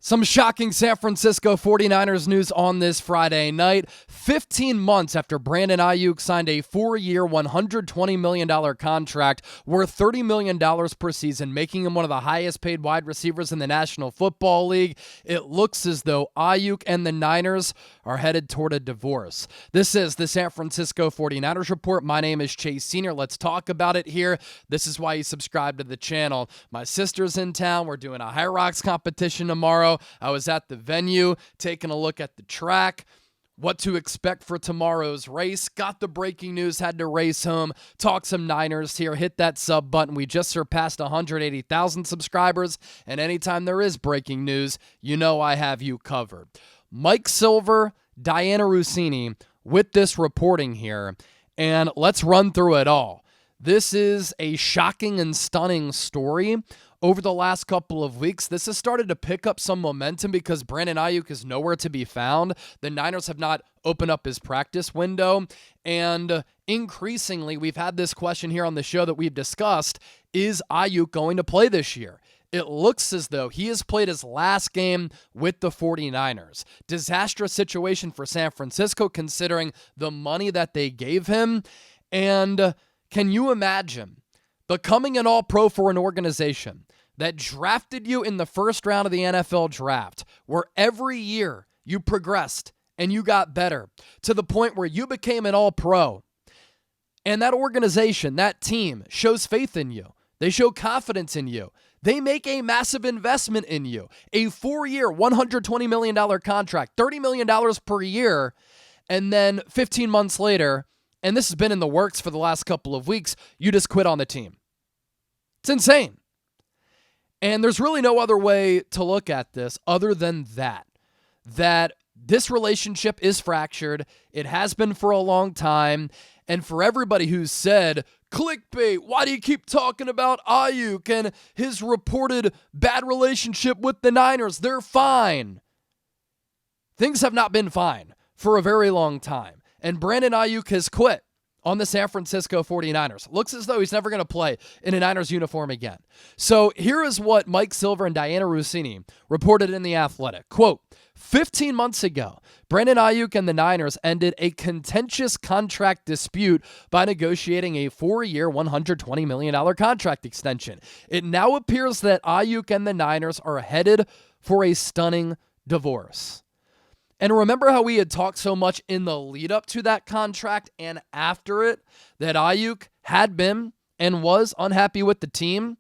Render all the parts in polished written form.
Some shocking San Francisco 49ers news on this Friday night. 15 months after Brandon Aiyuk signed a 4-year, $120 million contract worth $30 million per season, making him one of the highest paid wide receivers in the National Football League, it looks as though Aiyuk and the Niners are headed toward a divorce. This is the San Francisco 49ers Report. My name is Chase Sr. Let's talk about it here. This is why you subscribe to the channel. My sister's in town. We're doing a High Rocks competition tomorrow. I was at the venue, taking a look at the track, what to expect for tomorrow's race. Got the breaking news, had to race home, talk some Niners here, hit that sub button. We just surpassed 180,000 subscribers, and anytime there is breaking news, you know I have you covered. Mike Silver, Dianna Russini with this reporting here, and let's run through it all. This is a shocking and stunning story. Over the last couple of weeks, this has started to pick up some momentum because Brandon Aiyuk is nowhere to be found. The Niners have not opened up his practice window. And increasingly, we've had this question here on the show that we've discussed. Is Aiyuk going to play this year? It looks as though he has played his last game with the 49ers. Disastrous situation for San Francisco considering the money that they gave him. And can you imagine becoming an all-pro for an organization that drafted you in the first round of the NFL draft, where every year you progressed and you got better to the point where you became an all-pro, and that organization, that team, shows faith in you. They show confidence in you. They make a massive investment in you. A 4-year, $120 million contract, $30 million per year, and then 15 months later, and this has been in the works for the last couple of weeks, you just quit on the team. It's insane. And there's really no other way to look at this other than that this relationship is fractured. It has been for a long time. And for everybody who's said, clickbait, why do you keep talking about Aiyuk and his reported bad relationship with the Niners? They're fine. Things have not been fine for a very long time. And Brandon Aiyuk has quit on the San Francisco 49ers. Looks as though he's never going to play in a Niners uniform again. So here is what Mike Silver and Dianna Russini reported in The Athletic. Quote, 15 months ago, Brandon Aiyuk and the Niners ended a contentious contract dispute by negotiating a 4-year, $120 million contract extension. It now appears that Aiyuk and the Niners are headed for a stunning divorce. And remember how we had talked so much in the lead up to that contract and after it that Aiyuk had been and was unhappy with the team?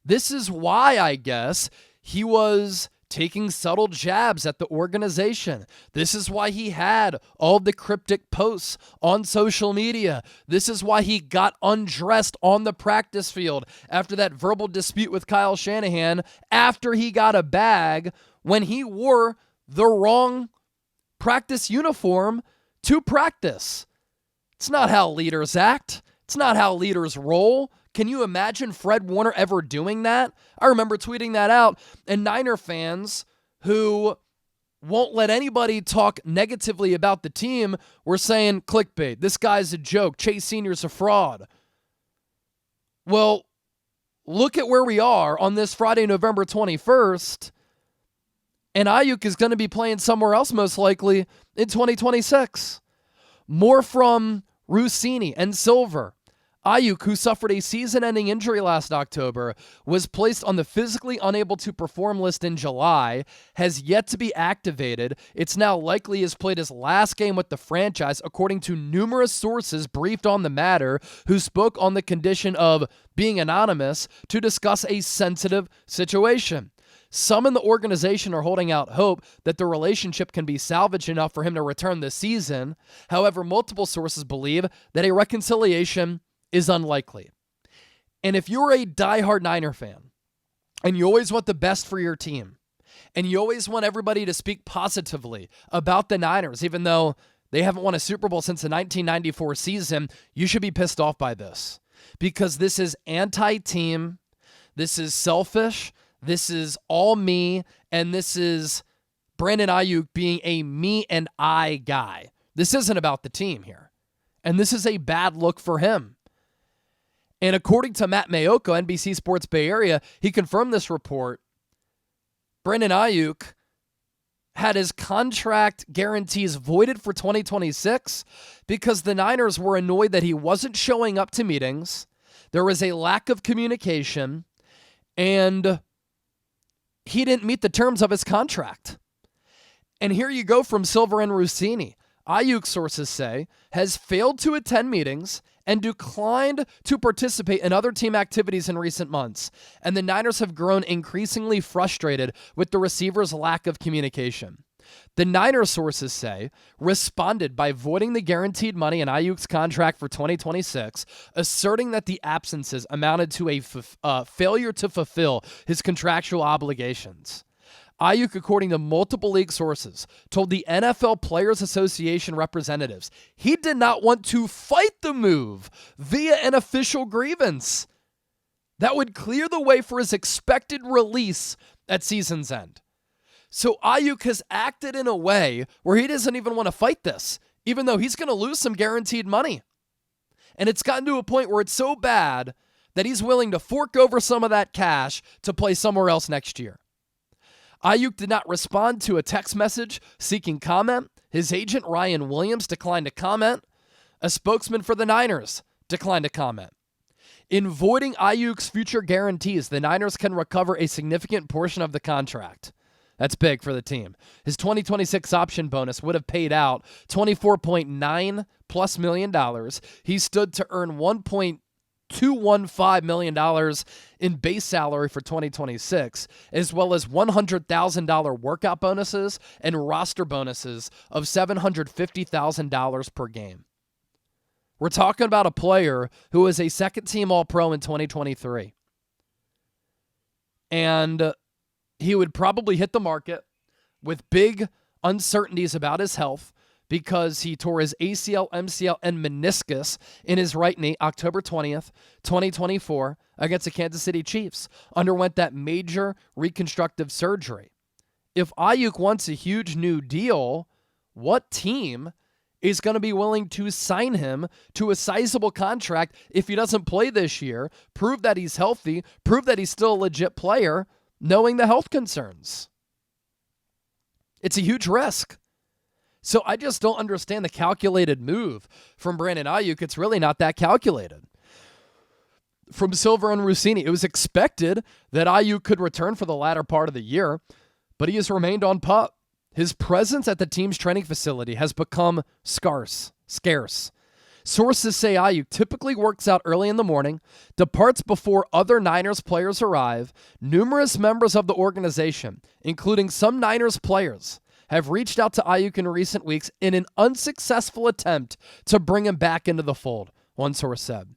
This is why, I guess, he was taking subtle jabs at the organization. This is why he had all the cryptic posts on social media. This is why he got undressed on the practice field after that verbal dispute with Kyle Shanahan, after he got a bag when he wore the wrong practice uniform to practice. It's not how leaders act. It's not how leaders roll. Can you imagine Fred Warner ever doing that? I remember tweeting that out, and Niner fans who won't let anybody talk negatively about the team were saying, clickbait, this guy's a joke, Chase Sr.'s a fraud. Well, look at where we are on this Friday, November 21st, and Aiyuk is going to be playing somewhere else most likely in 2026. More from Russini and Silver. Aiyuk, who suffered a season-ending injury last October, was placed on the physically unable to perform list in July, has yet to be activated. It's now likely he has played his last game with the franchise, according to numerous sources briefed on the matter, who spoke on the condition of being anonymous to discuss a sensitive situation. Some in the organization are holding out hope that the relationship can be salvaged enough for him to return this season. However, multiple sources believe that a reconciliation is unlikely. And if you're a diehard Niner fan, and you always want the best for your team, and you always want everybody to speak positively about the Niners, even though they haven't won a Super Bowl since the 1994 season, you should be pissed off by this. Because this is anti-team, this is selfish, this is all me, and this is Brandon Aiyuk being a me and I guy. This isn't about the team here. And this is a bad look for him. And according to Matt Mayoko, NBC Sports Bay Area, he confirmed this report. Brandon Aiyuk had his contract guarantees voided for 2026 because the Niners were annoyed that he wasn't showing up to meetings. There was a lack of communication, and he didn't meet the terms of his contract. And here you go from Silver and Russini. Aiyuk, sources say, has failed to attend meetings and declined to participate in other team activities in recent months. And the Niners have grown increasingly frustrated with the receiver's lack of communication. The Niners, sources say, responded by voiding the guaranteed money in Aiyuk's contract for 2026, asserting that the absences amounted to a failure to fulfill his contractual obligations. Aiyuk, according to multiple league sources, told the NFL Players Association representatives he did not want to fight the move via an official grievance that would clear the way for his expected release at season's end. So Aiyuk has acted in a way where he doesn't even want to fight this, even though he's going to lose some guaranteed money. And it's gotten to a point where it's so bad that he's willing to fork over some of that cash to play somewhere else next year. Aiyuk did not respond to a text message seeking comment. His agent, Ryan Williams, declined to comment. A spokesman for the Niners declined to comment. In voiding Aiyuk's future guarantees, the Niners can recover a significant portion of the contract. That's big for the team. His 2026 option bonus would have paid out $24.9+ million. He stood to earn $1.215 million in base salary for 2026, as well as $100,000 workout bonuses and roster bonuses of $750,000 per game. We're talking about a player who was a second-team All-Pro in 2023. And he would probably hit the market with big uncertainties about his health because he tore his ACL, MCL, and meniscus in his right knee October 20th, 2024 against the Kansas City Chiefs. Underwent that major reconstructive surgery. If Aiyuk wants a huge new deal, what team is going to be willing to sign him to a sizable contract if he doesn't play this year, prove that he's healthy, prove that he's still a legit player, knowing the health concerns? It's a huge risk. So I just don't understand the calculated move from Brandon Aiyuk. It's really not that calculated. From Silver and Russini, it was expected that Aiyuk could return for the latter part of the year, but he has remained on pup. His presence at the team's training facility has become scarce. Sources say Aiyuk typically works out early in the morning, departs before other Niners players arrive. Numerous members of the organization, including some Niners players, have reached out to Aiyuk in recent weeks in an unsuccessful attempt to bring him back into the fold, one source said.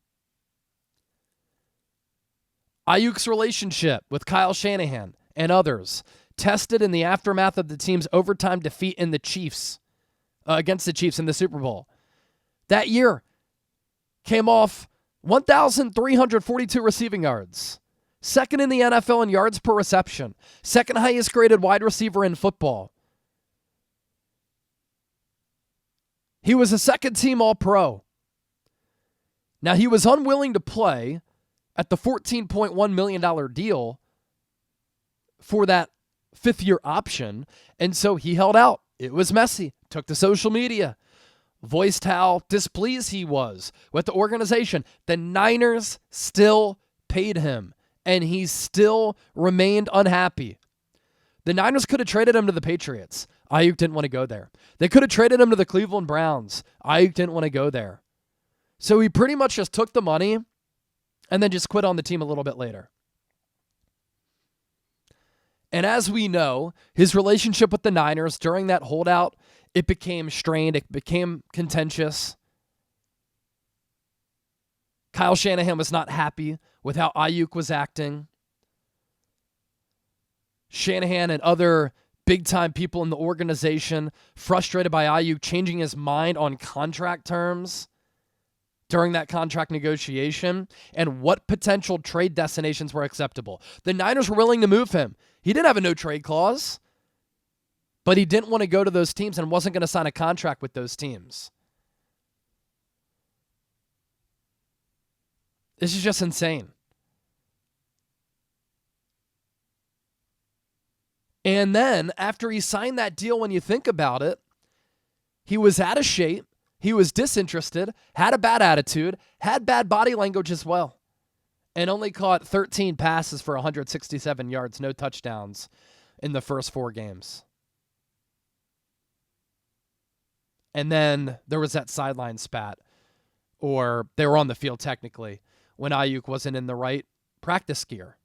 Aiyuk's relationship with Kyle Shanahan and others tested in the aftermath of the team's overtime defeat in the Chiefs, against the Chiefs in the Super Bowl. That year came off 1,342 receiving yards, second in the NFL in yards per reception, second highest graded wide receiver in football. He was a second-team All-Pro. Now, he was unwilling to play at the $14.1 million deal for that fifth-year option, and so he held out. It was messy. Took to social media. Voiced how displeased he was with the organization. The Niners still paid him, and he still remained unhappy. The Niners could have traded him to the Patriots. Aiyuk didn't want to go there. They could have traded him to the Cleveland Browns. Aiyuk didn't want to go there. So he pretty much just took the money and then just quit on the team a little bit later. And as we know, his relationship with the Niners during that holdout, it became strained. It became contentious. Kyle Shanahan was not happy with how Aiyuk was acting. Shanahan and other big-time people in the organization frustrated by Aiyuk changing his mind on contract terms during that contract negotiation and what potential trade destinations were acceptable. The Niners were willing to move him. He didn't have a no-trade clause, but he didn't want to go to those teams and wasn't going to sign a contract with those teams. This is just insane. And then after he signed that deal, when you think about it, he was out of shape. He was disinterested, had a bad attitude, had bad body language as well, and only caught 13 passes for 167 yards, no touchdowns in the first 4 games. And then there was that sideline spat, or they were on the field technically, when Aiyuk wasn't in the right practice gear.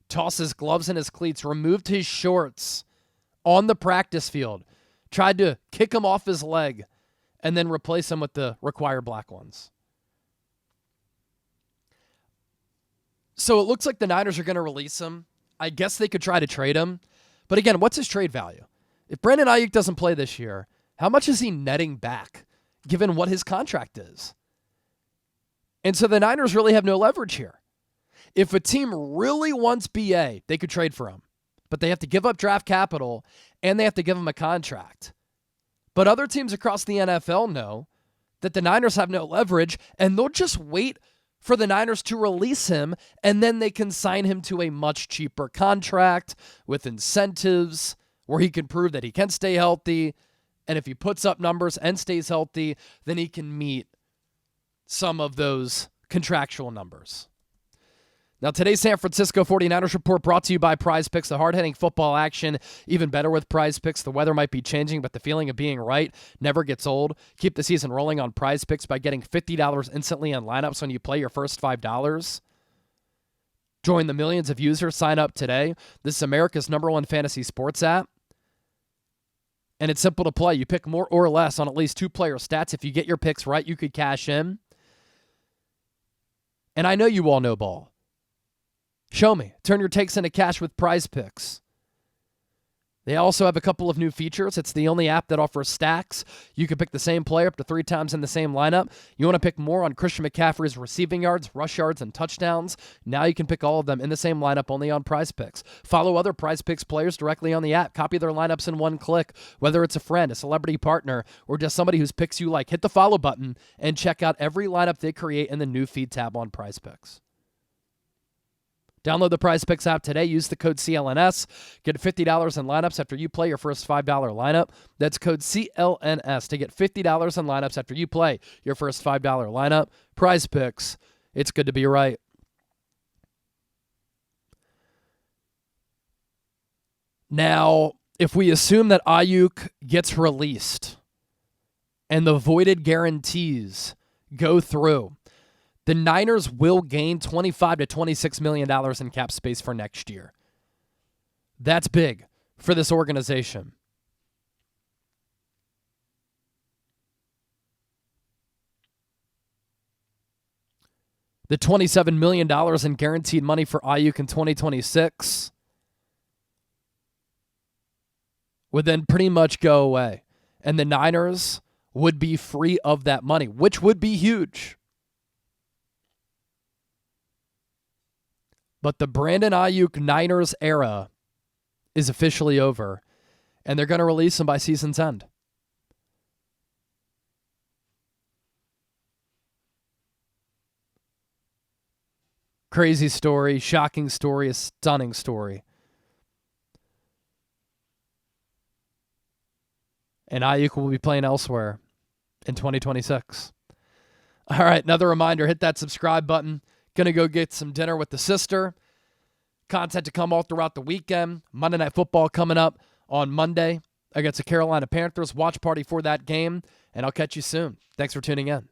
Tossed his gloves and his cleats, removed his shorts on the practice field, tried to kick him off his leg, and then replace them with the required black ones. So it looks like the Niners are going to release him. I guess they could try to trade him. But again, what's his trade value? If Brandon Aiyuk doesn't play this year, how much is he netting back, given what his contract is? And so the Niners really have no leverage here. If a team really wants BA, they could trade for him. But they have to give up draft capital, and they have to give him a contract. But other teams across the NFL know that the Niners have no leverage, and they'll just wait for the Niners to release him, and then they can sign him to a much cheaper contract with incentives where he can prove that he can stay healthy, and if he puts up numbers and stays healthy, then he can meet some of those contractual numbers. Now, today's San Francisco 49ers report brought to you by Prize Picks, the hard-hitting football action, even better with Prize Picks. The weather might be changing, but the feeling of being right never gets old. Keep the season rolling on Prize Picks by getting $50 instantly on lineups when you play your first $5. Join the millions of users. Sign up today. This is America's #1 fantasy sports app, and it's simple to play. You pick more or less on at least 2-player stats. If you get your picks right, you could cash in. And I know you all know ball. Show me. Turn your takes into cash with Prize Picks. They also have a couple of new features. It's the only app that offers stacks. You can pick the same player up to 3 times in the same lineup. You want to pick more on Christian McCaffrey's receiving yards, rush yards, and touchdowns. Now you can pick all of them in the same lineup only on Prize Picks. Follow other Prize Picks players directly on the app. Copy their lineups in one click. Whether it's a friend, a celebrity partner, or just somebody whose picks you like, hit the follow button and check out every lineup they create in the new feed tab on Prize Picks. Download the Prize Picks app today. Use the code CLNS. Get $50 in lineups after you play your first $5 lineup. That's code CLNS to get $50 in lineups after you play your first $5 lineup. Prize Picks. It's good to be right. Now, if we assume that Aiyuk gets released and the voided guarantees go through, the Niners will gain $25 to $26 million in cap space for next year. That's big for this organization. The $27 million in guaranteed money for Aiyuk in 2026 would then pretty much go away. And the Niners would be free of that money, which would be huge. But the Brandon Aiyuk Niners era is officially over, and they're going to release him by season's end. Crazy story, shocking story, a stunning story. And Aiyuk will be playing elsewhere in 2026. All right, another reminder, hit that subscribe button. Going to go get some dinner with the sister. Content to come all throughout the weekend. Monday Night Football coming up on Monday against the Carolina Panthers. Watch party for that game, and I'll catch you soon. Thanks for tuning in.